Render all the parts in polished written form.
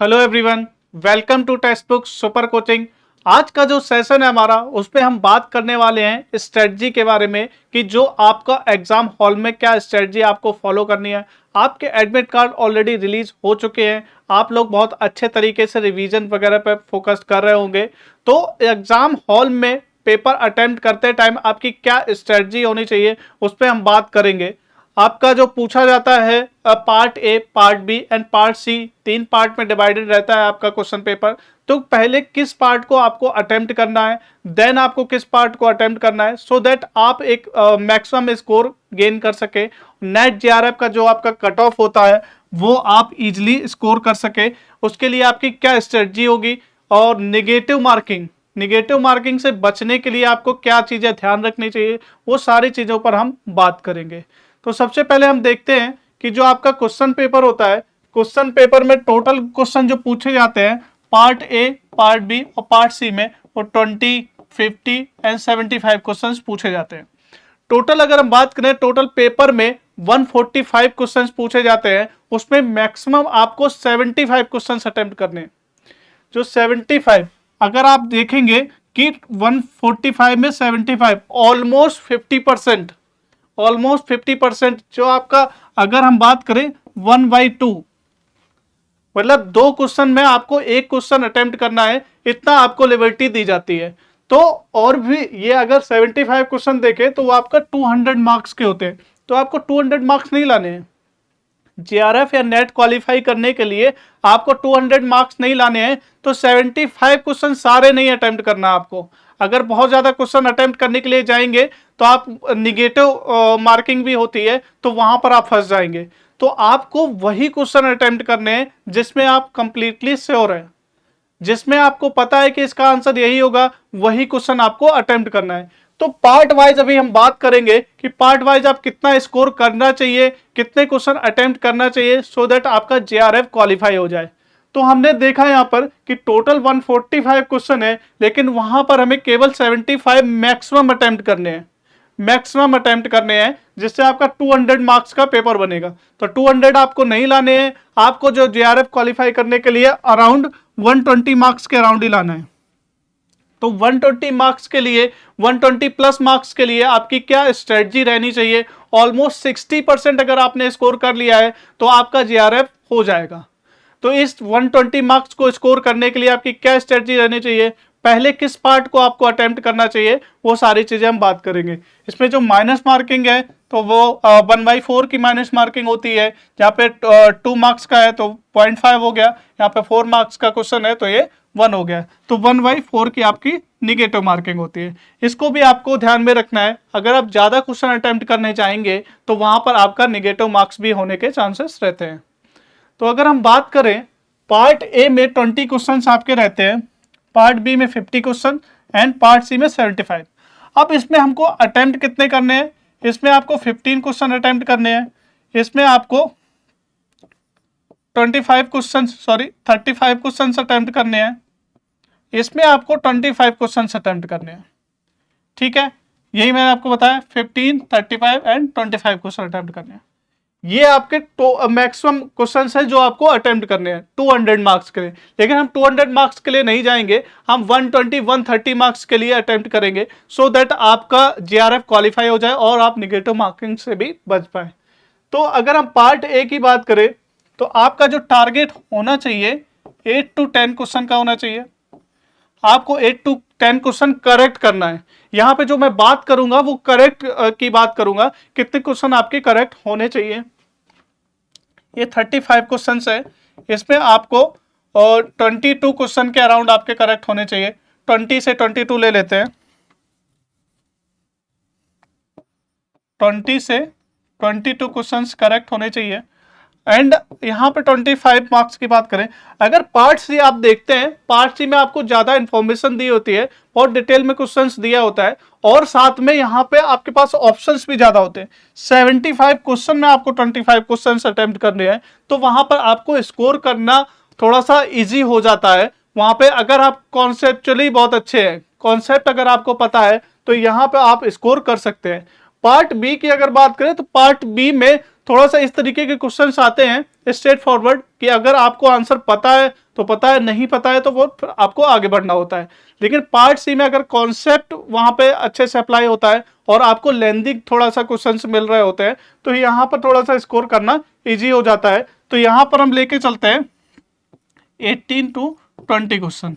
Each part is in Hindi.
Hello everyone, welcome to textbook super coaching. आज का जो सेशन है हमारा उसपे हम बात करने वाले हैं स्ट्रेटजी के बारे में कि जो आपका एग्जाम हॉल में क्या स्ट्रेटजी आपको फॉलो करनी है। आपके एडमिट कार्ड ऑलरेडी रिलीज हो चुके हैं, आप लोग बहुत अच्छे तरीके से रिवीजन वगैरह पे फोकस कर रहे होंगे। तो एग्जाम हॉल में पेपर अटेम्प्ट करते टाइम आपकी क्या स्ट्रेटजी होनी चाहिए उस पर हम बात करेंगे। आपका जो पूछा जाता है part A, part B and part C, तीन पार्ट में डिवाइडेड रहता है आपका क्वेश्चन पेपर। तो पहले किस पार्ट को आपको अटेम्प्ट करना है, देन आपको किस पार्ट को अटेम्प्ट करना है, सो दैट आप एक मैक्सिमम स्कोर गेन कर सके। नेट जेआरएफ का जो आपका कट ऑफ होता है वो आप इजिली स्कोर कर सके। उसके लिए आपकी क्या स्ट्रेटजी होगी, और निगेटिव मार्किंग से बचने के लिए आपको क्या चीजें ध्यान रखनी चाहिए, वो सारी चीजों पर हम बात करेंगे। तो सबसे पहले हम देखते हैं कि जो आपका क्वेश्चन पेपर होता है, क्वेश्चन पेपर में टोटल क्वेश्चन जो पूछे जाते हैं पार्ट ए, पार्ट बी और पार्ट सी में, वो 20, 50 एंड 75 क्वेश्चन पूछे जाते हैं। टोटल अगर हम बात करें, टोटल पेपर में 145 क्वेश्चन पूछे जाते हैं, उसमें मैक्सिमम आपको 75 क्वेश्चन अटेम्प्ट करने हैं। जो 75, अगर आप देखेंगे कि 145 में 75 ऑलमोस्ट 50% जो आपका, अगर हम बात करें 1/2, मतलब 2 क्वेश्चन में आपको एक क्वेश्चन अटेम्प्ट करना है, इतना आपको लिबर्टी दी जाती है। तो और भी ये अगर 75 क्वेश्चन देखें तो वो आपका 200 मार्क्स के होते हैं, तो आपको 200 मार्क्स नहीं लाने हैं। जेआरएफ या नेट क्वालिफाई करने के लिए आपको 200 मार्क्स नहीं लाने हैं, तो 75 क्वेश्चन सारे नहीं अटेम्प्ट करना आपको। अगर बहुत ज्यादा क्वेश्चन अटेम्प्ट करने के लिए जाएंगे तो आप निगेटिव मार्किंग भी होती है, तो वहां पर आप फंस जाएंगे। तो आपको वही क्वेश्चन अटेम्प्ट करने हैं जिसमें आप कंप्लीटली श्योर है, जिसमें आपको पता है कि इसका आंसर यही होगा, वही क्वेश्चन आपको अटेम्प्ट करना है। तो पार्ट वाइज अभी हम बात करेंगे कि पार्ट वाइज आप कितना स्कोर करना चाहिए, कितने क्वेश्चन अटेम्प्ट करना चाहिए, सो दैट आपका जेआरएफ क्वालिफाई हो जाए। तो हमने देखा यहां पर कि टोटल 145 क्वेश्चन है, लेकिन वहां पर हमें केवल 75 मैक्सिमम अटेम्प्ट करने हैं, जिससे आपका 200 मार्क्स का पेपर बनेगा। तो 200 आपको नहीं लाने हैं, आपको जो जेआरएफ क्वालिफाई करने के लिए अराउंड 120 मार्क्स के अराउंड ही लाना है। तो 120 मार्क्स के लिए, 120 प्लस मार्क्स के लिए आपकी क्या स्ट्रेटजी रहनी चाहिए। ऑलमोस्ट 60% अगर आपने स्कोर कर लिया है तो आपका जेआरएफ हो जाएगा। तो इस 120 मार्क्स को स्कोर करने के लिए आपकी क्या स्ट्रेटजी रहनी चाहिए, पहले किस पार्ट को आपको अटेम्प्ट करना चाहिए, वो सारी चीजें हम बात करेंगे। इसमें जो माइनस मार्किंग है तो वो 1/4 की माइनस मार्किंग होती है। जहाँ पे 2 मार्क्स का है तो 0.5 हो गया, यहाँ पे 4 मार्क्स का क्वेश्चन है तो ये 1 हो गया। तो 1/4 की आपकी निगेटिव मार्किंग होती है। इसको भी आपको ध्यान में रखना है, अगर आप ज्यादा क्वेश्चन अटेम्प्ट करने चाहेंगे तो वहां पर आपका निगेटिव मार्क्स भी होने के चांसेस रहते हैं। तो अगर हम बात करें, पार्ट ए में 20 क्वेश्चन आपके रहते हैं, पार्ट बी में 50 क्वेश्चन एंड पार्ट सी में 75। अब इसमें हमको अटेम्प्ट कितने करने हैं, इसमें आपको 15 क्वेश्चन अटेम्प्ट करने हैं, इसमें आपको 35 क्वेश्चन अटेम्प्ट करने हैं, इसमें आपको 25 क्वेश्चन अटेम्प्ट करने हैं। ठीक है, यही मैंने आपको बताया, 15, 35 एंड 25 क्वेश्चन अटेम्प्ट करने हैं। ये आपके मैक्सिमम क्वेश्चंस है जो आपको अटेम्प्ट करने हैं 200 मार्क्स के लिए। लेकिन हम 200 मार्क्स के लिए नहीं जाएंगे, हम 120, 130 मार्क्स के लिए अटेम्प्ट करेंगे, सो दैट आपका जेआरएफ क्वालिफाई हो जाए और आप निगेटिव मार्किंग से भी बच पाए। तो अगर हम पार्ट ए की बात करें तो आपका जो टारगेट होना चाहिए 8 to 10 क्वेश्चन का होना चाहिए। आपको 8 to 10 क्वेश्चन करेक्ट करना है। यहां पे जो मैं बात करूंगा वो करेक्ट की बात करूंगा, कितने क्वेश्चन आपके करेक्ट होने चाहिए। ये 35 क्वेश्चन है, इसमें आपको 22 क्वेश्चन के अराउंड आपके करेक्ट होने चाहिए। 20 से 22 ले लेते हैं, 20 से 22 क्वेश्चन करेक्ट होने चाहिए। एंड यहाँ पे 25 मार्क्स की बात करें, अगर पार्ट सी आप देखते हैं, पार्ट सी में आपको ज्यादा इंफॉर्मेशन दी होती है, बहुत डिटेल में क्वेश्चंस दिया होता है, और साथ में यहाँ पे आपके पास ऑप्शंस भी ज्यादा होते हैं। 75 क्वेश्चन में आपको 25 क्वेश्चंस अटेम्प्ट करने हैं, तो वहां पर आपको स्कोर करना थोड़ा सा इजी हो जाता है। वहां पे अगर आप कॉन्सेप्चुअली बहुत अच्छे हैं, कॉन्सेप्ट अगर आपको पता है, तो यहाँ पे आप स्कोर कर सकते हैं। पार्ट बी की अगर बात करें तो पार्ट बी में थोड़ा सा इस तरीके के क्वेश्चंस आते हैं, स्ट्रेट फॉरवर्ड कि अगर आपको आंसर पता है तो पता है, नहीं पता है तो वो आपको आगे बढ़ना होता है। लेकिन पार्ट सी में अगर कॉन्सेप्ट वहां पे अच्छे से अप्लाई होता है और आपको लेंदी थोड़ा सा क्वेश्चंस मिल रहे होते हैं तो यहाँ पर थोड़ा सा स्कोर करना इजी हो जाता है। तो यहाँ पर हम लेके चलते हैं 18 to 20 क्वेश्चन,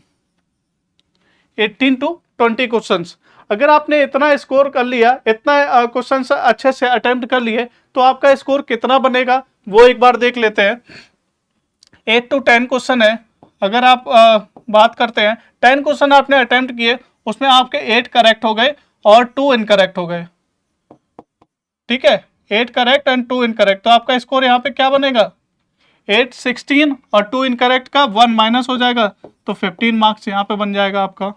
18 to 20 क्वेश्चंस। अगर आपने इतना स्कोर कर लिया, इतना क्वेश्चंस अच्छे से अटेम्प्ट कर लिए, तो आपका स्कोर कितना बनेगा वो एक बार देख लेते हैं। 8 to 10 क्वेश्चन है, अगर आप बात करते हैं 10 क्वेश्चन आपने अटेम्प्ट किए, उसमें आपके 8 करेक्ट हो गए और 2 इनकरेक्ट हो गए, ठीक है, 8 करेक्ट एंड 2 इनकरेक्ट, तो आपका स्कोर यहाँ पे क्या बनेगा 8, 16 और 2 इनकरेक्ट का 1 माइनस हो जाएगा, तो 15 मार्क्स यहाँ पे बन जाएगा आपका।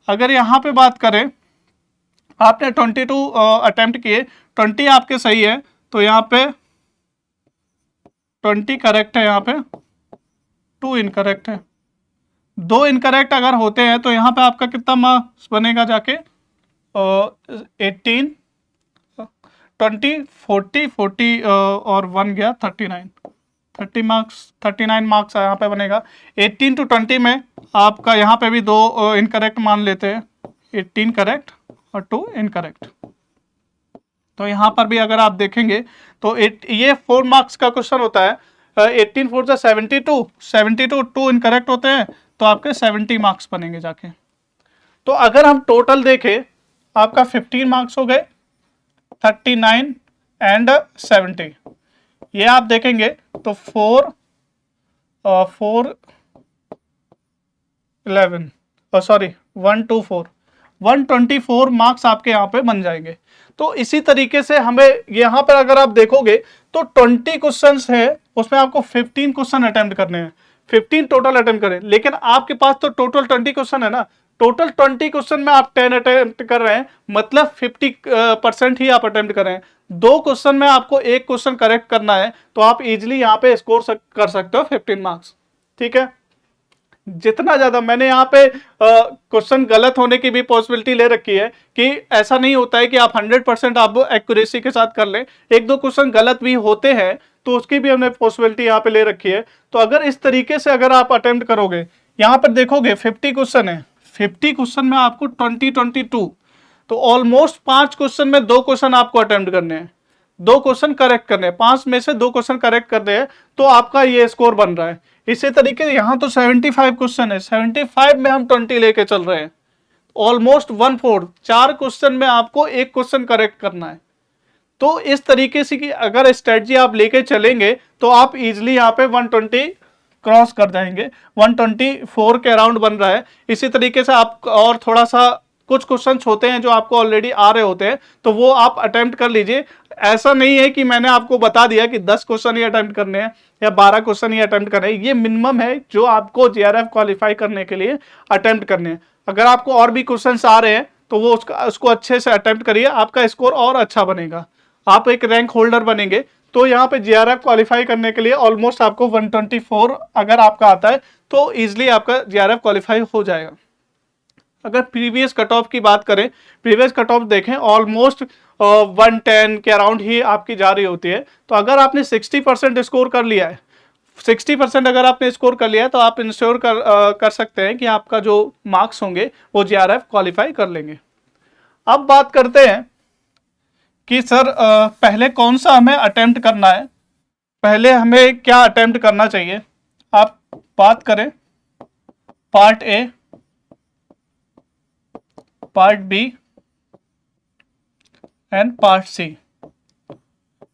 अगर यहाँ पे बात करें आपने 22 अटेम्प्ट किए, 20 आपके सही है, तो यहाँ पे 20 करेक्ट है, यहाँ पे 2 इनकरेक्ट है, 2 इनकरेक्ट अगर होते हैं तो यहाँ पे आपका कितना मार्क्स बनेगा जाके 18, 20, 40 और 1 गया 30 मार्क्स, 39 मार्क्स यहाँ पे बनेगा। 18 to 20 में आपका यहाँ पे भी 2 इनकरेक्ट मान लेते हैं, 18 करेक्ट और 2 इनकरेक्ट, तो यहाँ पर भी अगर आप देखेंगे तो ये 4 मार्क्स का क्वेश्चन होता है। 18 4 72, 72 2 इनकरेक्ट होते हैं, तो आपके 70 मार्क्स बनेंगे जाके। तो अगर हम टोटल देखें आपका 15 मार्क्स हो गए, 39 एंड 70, ये आप देखेंगे तो 4 11 सॉरी 124 124 मार्क्स आपके यहाँ पे बन जाएंगे। तो इसी तरीके से हमें यहाँ पर अगर आप देखोगे तो 20 क्वेश्चंस है, उसमें आपको 15 क्वेश्चन अटेम्प्ट करने हैं, 15 टोटल अटेम्प्ट करें, लेकिन आपके पास तो टोटल 20 क्वेश्चन है ना, टोटल 20 क्वेश्चन में आप 10 अटेम्प्ट कर रहे हैं, मतलब 50% ही आप अटेम्प्ट कर रहे हैं। 2 क्वेश्चन में आपको 1 क्वेश्चन करेक्ट करना है, तो आप इजिली यहाँ पे स्कोर कर सकते हो 15 मार्क्स, ठीक है। जितना ज्यादा मैंने यहाँ पे क्वेश्चन गलत होने की भी पॉसिबिलिटी ले रखी है कि ऐसा नहीं होता है कि आप 100% आप एक्यूरेसी के साथ कर लें, 1-2 क्वेश्चन गलत भी होते हैं तो उसकी भी हमने पॉसिबिलिटी यहाँ पे ले रखी है। तो अगर इस तरीके से अगर आप अटेम्प्ट करोगे, यहाँ पर देखोगे 50 क्वेश्चन है, 50 क्वेश्चन में आपको 22, तो ऑलमोस्ट 5 क्वेश्चन में 2 क्वेश्चन आपको अटेम्प्ट करने हैं, 2 क्वेश्चन करेक्ट करने हैं, 5 में से 2 क्वेश्चन करेक्ट करने हैं, तो आपका ये स्कोर बन रहा है। इसी तरीके से यहाँ तो 75 क्वेश्चन है, 75 में हम 20 लेके चल रहे हैं, ऑलमोस्ट 1/4, 4 क्वेश्चन में आपको 1 क्वेश्चन करेक्ट करना है। तो इस तरीके से कि अगर स्ट्रेटजी आप लेके चलेंगे तो आप इजिली यहाँ पे 120 क्रॉस कर जाएंगे, 124 के अराउंड बन रहा है। इसी तरीके से आप और थोड़ा सा कुछ क्वेश्चंस होते हैं जो आपको ऑलरेडी आ रहे होते हैं, तो वो आप अटेम्प्ट कर लीजिए। ऐसा नहीं है कि मैंने आपको बता दिया कि 10 क्वेश्चन ही अटेम्प्ट करने हैं या 12 क्वेश्चन ही अटेम्प्ट करने हैं, ये मिनिमम है जो आपको जेआरएफ क्वालिफाई करने के लिए अटेम्प्ट करने हैं। अगर आपको और भी क्वेश्चंस आ रहे हैं तो वो उसको अच्छे से अटेम्प्ट करिए, आपका स्कोर और अच्छा बनेगा, आप एक रैंक होल्डर बनेंगे। तो यहाँ पे जेआरएफ क्वालिफाई करने के लिए ऑलमोस्ट आपको 124 अगर आपका आता है तो इजिली आपका जेआरएफ क्वालिफाई हो जाएगा। अगर प्रीवियस कट ऑफ की बात करें, प्रीवियस कट ऑफ देखें ऑलमोस्ट 110 के अराउंड ही आपकी जा रही होती है। तो अगर आपने 60% स्कोर कर लिया है, 60% अगर आपने स्कोर कर लिया है, तो आप इंश्योर कर सकते हैं कि आपका जो मार्क्स होंगे वो जेआरएफ क्वालिफाई कर लेंगे। अब बात करते हैं कि सर पहले कौन सा हमें अटेम्प्ट करना है, पहले हमें क्या अटेम्प्ट करना चाहिए। आप बात करें part A, part B and part C.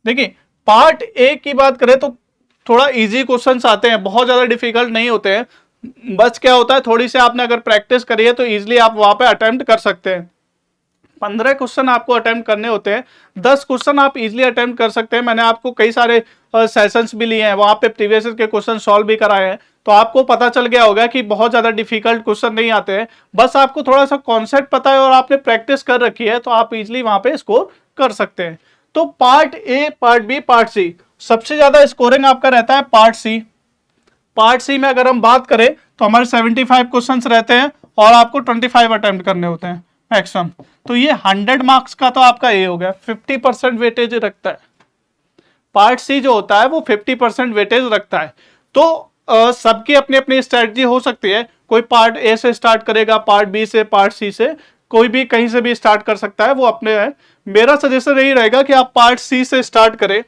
देखिए पार्ट ए की बात करें तो थोड़ा इजी क्वेश्चंस आते हैं, बहुत ज्यादा डिफिकल्ट नहीं होते हैं। बस क्या होता है, थोड़ी सी आपने अगर प्रैक्टिस करी है तो इजीली आप वहां पे अटेम्प्ट कर सकते हैं। 15 क्वेश्चन आपको अटेम्प्ट करने होते हैं, 10 क्वेश्चन आप इजीली अटेम्प्ट कर सकते हैं। मैंने आपको कई सारे सेशंस भी लिए हैं, वहां पे प्रीवियस के क्वेश्चन सॉल्व भी कराए हैं, तो आपको पता चल गया होगा कि बहुत ज्यादा डिफिकल्ट क्वेश्चन नहीं आते हैं। बस आपको थोड़ा सा कॉन्सेप्ट पता है और आपने प्रैक्टिस कर रखी है, तो आप इजीली वहां पे स्कोर कर सकते हैं। तो part A, part B, part C, सबसे ज्यादा स्कोरिंग आपका रहता है पार्ट सी। पार्ट सी में अगर हम बात करें तो हमारे 75 क्वेश्चन रहते हैं और आपको 25 अटेम्प्ट करने होते हैं मैक्सिमम। तो ये 100 मार्क्स का तो आपका ए हो गया, 50% वेटेज रखता है, पार्ट सी जो होता है वो 50% वेटेज रखता है। तो सबकी अपनी अपनी स्ट्रेटजी हो सकती है, कोई पार्ट ए से स्टार्ट करेगा, पार्ट बी से, पार्ट सी से, कोई भी कहीं से भी स्टार्ट कर सकता है, वो अपने है। मेरा सजेशन यही रहेगा कि आप पार्ट सी से स्टार्ट करें,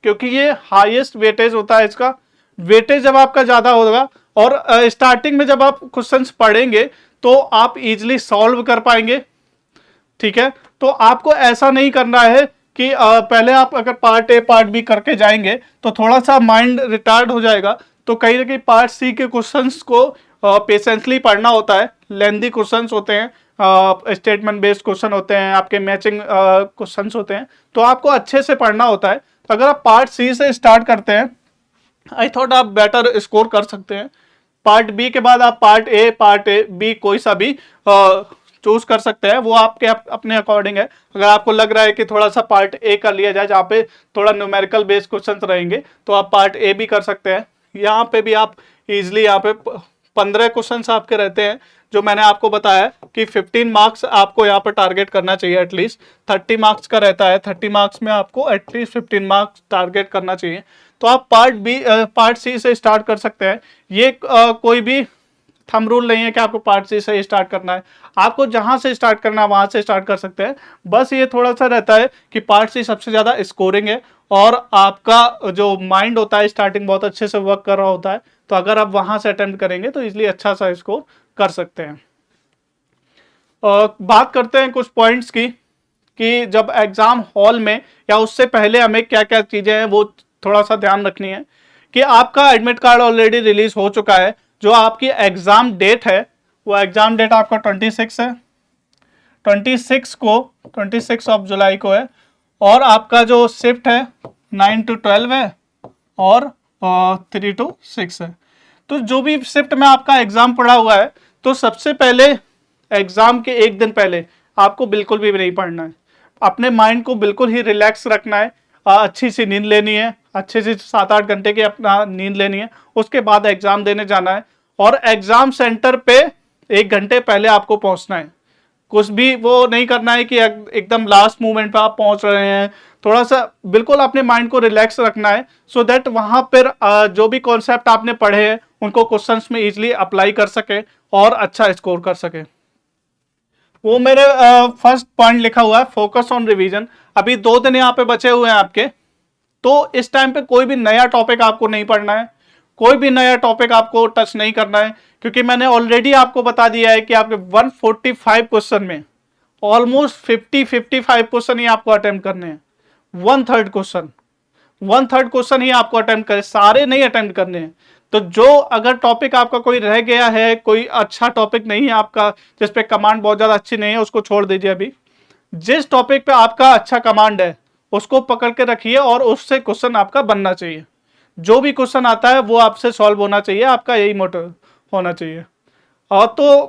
क्योंकि ये हाईएस्ट वेटेज होता है इसका। वेटेज जब आपका ज्यादा होगा और स्टार्टिंग में जब आप क्वेश्चंस पढ़ेंगे तो आप इजीली सॉल्व कर पाएंगे। ठीक है, तो आपको ऐसा नहीं करना है कि पहले आप अगर पार्ट ए पार्ट बी करके जाएंगे तो थोड़ा सा माइंड रिटार्ड हो जाएगा। तो कहीं ना कहीं पार्ट सी के क्वेश्चंस को पेशेंसली पढ़ना होता है। लेंदी क्वेश्चंस होते हैं, स्टेटमेंट बेस्ड क्वेश्चन होते हैं, आपके मैचिंग क्वेश्चंस होते हैं, तो आपको अच्छे से पढ़ना होता है। तो अगर आप पार्ट सी से स्टार्ट करते हैं, आई थॉट आप बेटर स्कोर कर सकते हैं। पार्ट बी के बाद आप पार्ट ए बी कोई सा भी चूज कर सकते हैं, वो आपके अपने अकॉर्डिंग है। अगर आपको लग रहा है कि थोड़ा सा पार्ट ए कर लिया जाए जहाँ पे थोड़ा न्यूमेरिकल बेस्ड क्वेश्चंस रहेंगे, तो आप पार्ट ए भी कर सकते हैं। यहाँ पे भी आप इजिली यहाँ पे 15 क्वेश्चंस आपके रहते हैं, जो मैंने आपको बताया कि 15 मार्क्स आपको यहाँ पर टारगेट करना चाहिए। एटलीस्ट 30 मार्क्स का रहता है, 30 मार्क्स में आपको एटलीस्ट 15 मार्क्स टारगेट करना चाहिए। तो आप पार्ट सी से स्टार्ट कर सकते हैं। ये कोई भी थंब रूल नहीं है कि आपको पार्ट सी से स्टार्ट करना है, आपको जहां से स्टार्ट करना है वहां से स्टार्ट कर सकते हैं। बस ये थोड़ा सा रहता है कि पार्ट सी सबसे ज्यादा स्कोरिंग है और आपका जो माइंड होता है स्टार्टिंग बहुत अच्छे से वर्क कर रहा होता है, तो अगर आप वहां से अटेम्प्ट करेंगे तो इसलिए अच्छा सा स्कोर कर सकते हैं। बात करते हैं कुछ पॉइंट्स की कि जब एग्जाम हॉल में या उससे पहले हमें क्या क्या चीजें हैं वो थोड़ा सा ध्यान रखनी है। कि आपका एडमिट कार्ड ऑलरेडी रिलीज हो चुका है, जो आपकी एग्जाम डेट है वो एग्जाम डेट आपका 26 है, 26 ऑफ जुलाई को है। और आपका जो शिफ्ट है 9 to 12 है और 3 to 6 है। तो जो भी शिफ्ट में आपका एग्जाम पड़ा हुआ है, तो सबसे पहले एग्जाम के एक दिन पहले आपको बिल्कुल भी नहीं पढ़ना है। अपने माइंड को बिल्कुल ही रिलैक्स रखना है, अच्छी सी नींद लेनी है, अच्छे से 7-8 घंटे की अपना नींद लेनी है, उसके बाद एग्जाम देने जाना है। और एग्जाम सेंटर पे 1 घंटे पहले आपको पहुंचना है। कुछ भी वो नहीं करना है कि एकदम लास्ट मोमेंट पे आप पहुंच रहे हैं। थोड़ा सा बिल्कुल अपने माइंड को रिलैक्स रखना है, सो दैट वहां पर जो भी कॉन्सेप्ट आपने पढ़े हैं उनको क्वेश्चंस में इजीली अप्लाई कर सके और अच्छा स्कोर कर सके। वो मेरे फर्स्ट पॉइंट लिखा हुआ है, फोकस ऑन रिवीजन। अभी 2 दिन यहाँ पे बचे हुए हैं आपके, तो इस टाइम पे कोई भी नया टॉपिक आपको नहीं पढ़ना है, कोई भी नया टॉपिक आपको टच नहीं करना है, क्योंकि मैंने ऑलरेडी आपको बता दिया है कि आपके 145 क्वेश्चन में ऑलमोस्ट 55 क्वेश्चन ही आपको अटेम्प्ट करने हैं। 1/3 क्वेश्चन ही आपको अटेम्प्ट करें, सारे नहीं अटेम्प्ट करने हैं। तो जो अगर टॉपिक आपका कोई रह गया है, कोई अच्छा टॉपिक नहीं है आपका, जिसपे कमांड बहुत ज्यादा अच्छी नहीं है, उसको छोड़ दीजिए। अभी जिस टॉपिक पे आपका अच्छा कमांड है उसको पकड़ के रखिए और उससे क्वेश्चन आपका बनना चाहिए। जो भी क्वेश्चन आता है वो आपसे सॉल्व होना चाहिए, आपका यही मोटिव होना चाहिए। और तो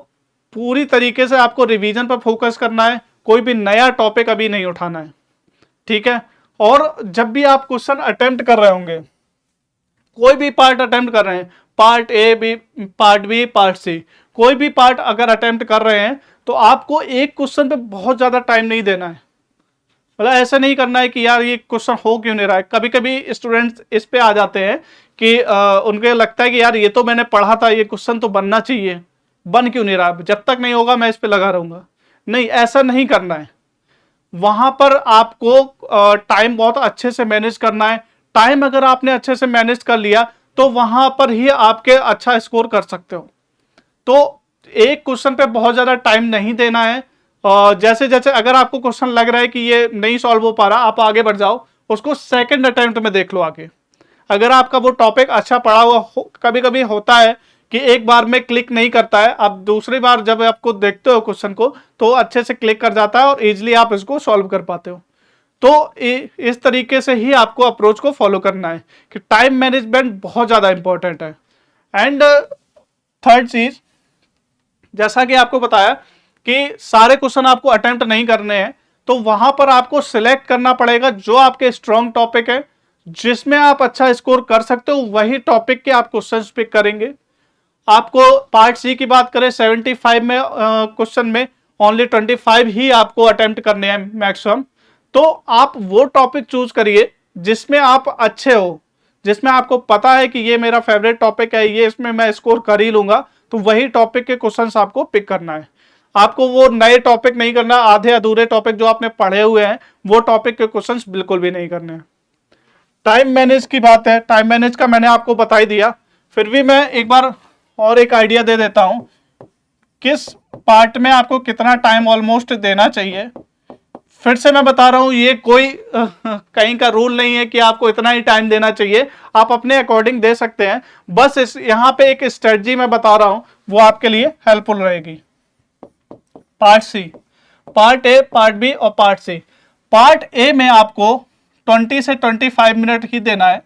पूरी तरीके से आपको रिवीजन पर फोकस करना है, कोई भी नया टॉपिक अभी नहीं उठाना है। ठीक है, और जब भी आप क्वेश्चन अटेम्प्ट कर रहे होंगे, कोई भी पार्ट अटेम्प्ट कर रहे हैं, part A B part B part C, कोई भी पार्ट अगर अटेम्प्ट कर रहे हैं, तो आपको एक क्वेश्चन पे बहुत ज्यादा टाइम नहीं देना है। मतलब ऐसा नहीं करना है कि यार ये क्वेश्चन हो क्यों नहीं रहा है। कभी कभी स्टूडेंट्स इस पे आ जाते हैं कि उनको लगता है कि यार ये तो मैंने पढ़ा था, ये क्वेश्चन तो बनना चाहिए, बन क्यों नहीं रहा, जब तक नहीं होगा मैं इस पे लगा रहूंगा। नहीं, ऐसा नहीं करना है। वहां पर आपको टाइम बहुत अच्छे से मैनेज करना है। टाइम अगर आपने अच्छे से मैनेज कर लिया तो वहां पर ही आपके अच्छा स्कोर कर सकते हो। तो एक क्वेश्चन पे बहुत ज्यादा टाइम नहीं देना है। जैसे जैसे अगर आपको क्वेश्चन लग रहा है कि ये नहीं सॉल्व हो पा रहा, आप आगे बढ़ जाओ, उसको सेकंड अटेम्प्ट में देख लो आगे। अगर आपका वो टॉपिक अच्छा पढ़ा हुआ कभी कभी होता है कि एक बार में क्लिक नहीं करता है, आप दूसरी बार जब आपको देखते हो क्वेश्चन को तो अच्छे से क्लिक कर जाता है और इजिली आप इसको सॉल्व कर पाते हो। तो इस तरीके से ही आपको अप्रोच को फॉलो करना है कि टाइम मैनेजमेंट बहुत ज्यादा इंपॉर्टेंट है। एंड थर्ड चीज, जैसा कि आपको बताया कि सारे क्वेश्चन आपको अटेम्प्ट नहीं करने हैं, तो वहां पर आपको सिलेक्ट करना पड़ेगा जो आपके स्ट्रॉन्ग टॉपिक है, जिसमें आप अच्छा स्कोर कर सकते हो, वही टॉपिक के आप क्वेश्चन पिक करेंगे। आपको पार्ट सी की बात करें, 75 में क्वेश्चन में ओनली 25 ही आपको अटेम्प्ट करने हैं मैक्सिमम। तो आप वो टॉपिक चूज करिए जिसमें आप अच्छे हो, जिसमें आपको पता है कि ये मेरा फेवरेट टॉपिक है, ये इसमें मैं स्कोर कर ही लूंगा, तो वही टॉपिक के क्वेश्चंस आपको पिक करना है। आपको वो नए टॉपिक नहीं करना, आधे अधूरे टॉपिक जो आपने पढ़े हुए हैं वो टॉपिक के क्वेश्चंस बिल्कुल भी नहीं करने हैं। टाइम मैनेज की बात है, टाइम मैनेज का मैंने आपको बता ही दिया, फिर भी मैं एक बार और एक आइडिया दे देता हूं किस पार्ट में आपको कितना टाइम ऑलमोस्ट देना चाहिए। फिर से मैं बता रहा हूं, ये कोई कहीं का रूल नहीं है कि आपको इतना ही टाइम देना चाहिए, आप अपने अकॉर्डिंग दे सकते हैं। बस इस यहां पे एक स्ट्रेटजी मैं बता रहा हूं, वो आपके लिए हेल्पफुल रहेगी। Part C, part A, part B और पार्ट सी। पार्ट ए में आपको 20 से 25 मिनट ही देना है,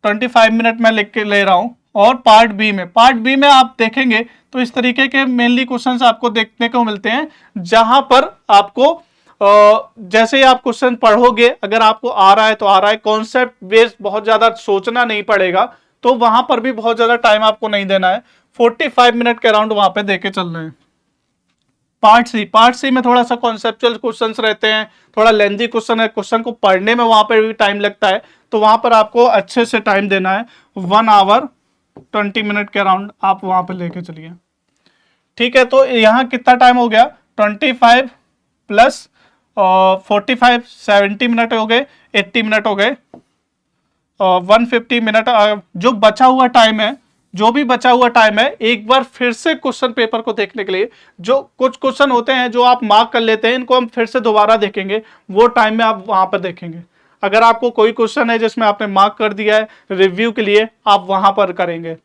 25 मिनट मैं लिख के ले रहा हूं। और पार्ट बी में आप देखेंगे तो इस तरीके के मेनली क्वेश्चंस आपको देखने को मिलते हैं, जहां पर आपको जैसे ही आप क्वेश्चन पढ़ोगे, अगर आपको आ रहा है तो आ रहा है, कॉन्सेप्ट बेस्ड बहुत ज्यादा सोचना नहीं पड़ेगा, तो वहां पर भी बहुत ज्यादा टाइम आपको नहीं देना है, 45 मिनट के अराउंड वहां पे देके चलना है। पार्ट सी में थोड़ा सा कॉन्सेप्चुअल क्वेश्चंस रहते हैं, थोड़ा लेंथी क्वेश्चन है, क्वेश्चन को पढ़ने में वहां पर भी टाइम लगता है, तो वहां पर आपको अच्छे से टाइम देना है, 1 आवर 20 मिनट के अराउंड आप वहां पर लेके चलिए। ठीक है, तो यहाँ कितना टाइम हो गया, 25 प्लस 45 70 मिनट हो गए, 80 मिनट हो गए, 150 मिनट। जो बचा हुआ टाइम है, जो भी बचा हुआ टाइम है, एक बार फिर से क्वेश्चन पेपर को देखने के लिए, जो कुछ क्वेश्चन होते हैं जो आप मार्क कर लेते हैं, इनको हम फिर से दोबारा देखेंगे, वो टाइम में आप वहां पर देखेंगे। अगर आपको कोई क्वेश्चन है जिसमें आपने मार्क कर दिया है रिव्यू के लिए, आप वहां पर करेंगे।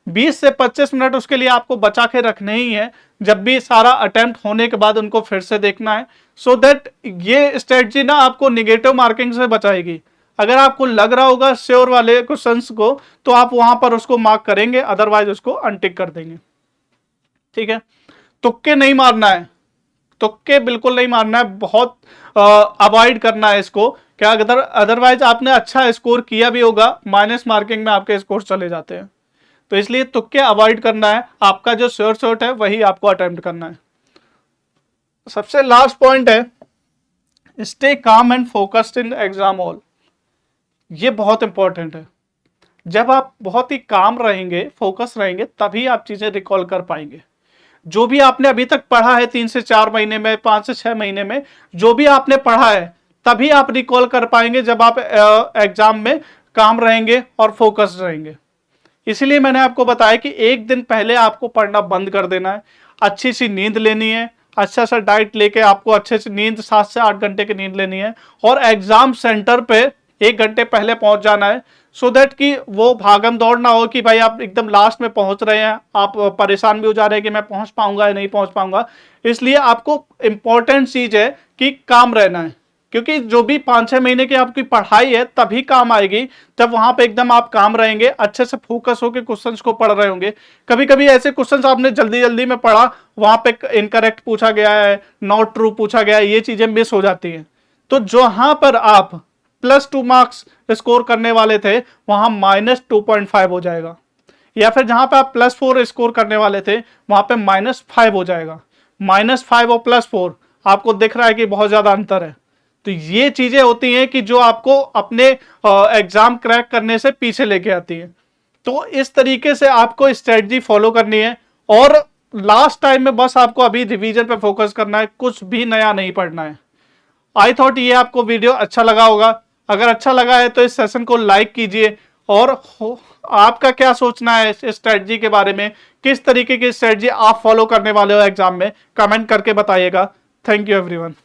20 से 25 मिनट उसके लिए आपको बचा के रखने ही है, जब भी सारा अटेम्प्ट होने के बाद उनको फिर से देखना है, सो दैट ये स्ट्रेटजी ना आपको निगेटिव मार्किंग से बचाएगी। अगर आपको लग रहा होगा श्योर वाले क्वेश्चंस को, तो आप वहां पर उसको मार्क करेंगे, अदरवाइज उसको अनटिक कर देंगे। ठीक है, तुक्के नहीं मारना है, तुक्के बिल्कुल नहीं मारना है, बहुत अवॉइड करना है इसको। क्या अदरवाइज आपने अच्छा स्कोर किया भी होगा, माइनस मार्किंग में आपके स्कोर चले जाते हैं, तो इसलिए तुक्के अवॉइड करना है। आपका जो श्योर शॉट है वही आपको अटेम्प्ट करना है। सबसे लास्ट पॉइंट है, stay calm and focused in exam hall. ये बहुत इंपॉर्टेंट है। जब आप बहुत ही काम रहेंगे, फोकस रहेंगे, तभी आप चीजें रिकॉल कर पाएंगे। जो भी आपने अभी तक पढ़ा है 3 से 4 महीने में, 5 से 6 महीने में, जो भी आपने पढ़ा है, तभी आप रिकॉल कर पाएंगे जब आप एग्जाम में काम रहेंगे और फोकस रहेंगे। इसीलिए मैंने आपको बताया कि एक दिन पहले आपको पढ़ना बंद कर देना है, अच्छी सी नींद लेनी है, अच्छा सा डाइट लेके आपको अच्छे से नींद 7 से 8 घंटे की नींद लेनी है, और एग्जाम सेंटर पे 1 घंटे पहले पहुंच जाना है, सो दैट कि वो भागम दौड़ ना हो कि भाई आप एकदम लास्ट में पहुंच रहे हैं, आप परेशान भी हो जा रहे हैं कि मैं पहुंच पाऊंगा या नहीं पहुंच पाऊंगा। इसलिए आपको इंपॉर्टेंट चीज है कि काम रहना है, क्योंकि जो भी 5-6 महीने की आपकी पढ़ाई है तभी काम आएगी जब वहां पे एकदम आप काम रहेंगे, अच्छे से फोकस होकर क्वेश्चंस को पढ़ रहे होंगे। कभी कभी ऐसे क्वेश्चंस आपने जल्दी जल्दी में पढ़ा, वहां पे इनकरेक्ट पूछा गया है, नॉट ट्रू पूछा गया है, ये चीजें मिस हो जाती हैं। तो जहां पर आप +2 मार्क्स स्कोर करने वाले थे, वहां -2.5 हो जाएगा, या फिर जहां पे आप +4 स्कोर करने वाले थे, वहां पे -5 हो जाएगा। -5 और +4 आपको दिख रहा है कि बहुत ज्यादा अंतर है। तो ये चीजें होती हैं कि जो आपको अपने एग्जाम क्रैक करने से पीछे लेके आती है। तो इस तरीके से आपको स्ट्रेटजी फॉलो करनी है, और लास्ट टाइम में बस आपको अभी रिवीजन पे फोकस करना है, कुछ भी नया नहीं पढ़ना है। आई थॉट ये आपको वीडियो अच्छा लगा होगा। अगर अच्छा लगा है तो इस सेशन को लाइक कीजिए, और आपका क्या सोचना है इस स्ट्रेटजी के बारे में, किस तरीके की स्ट्रेटजी आप फॉलो करने वाले हो एग्जाम में, कमेंट करके बताइएगा। Thank you everyone.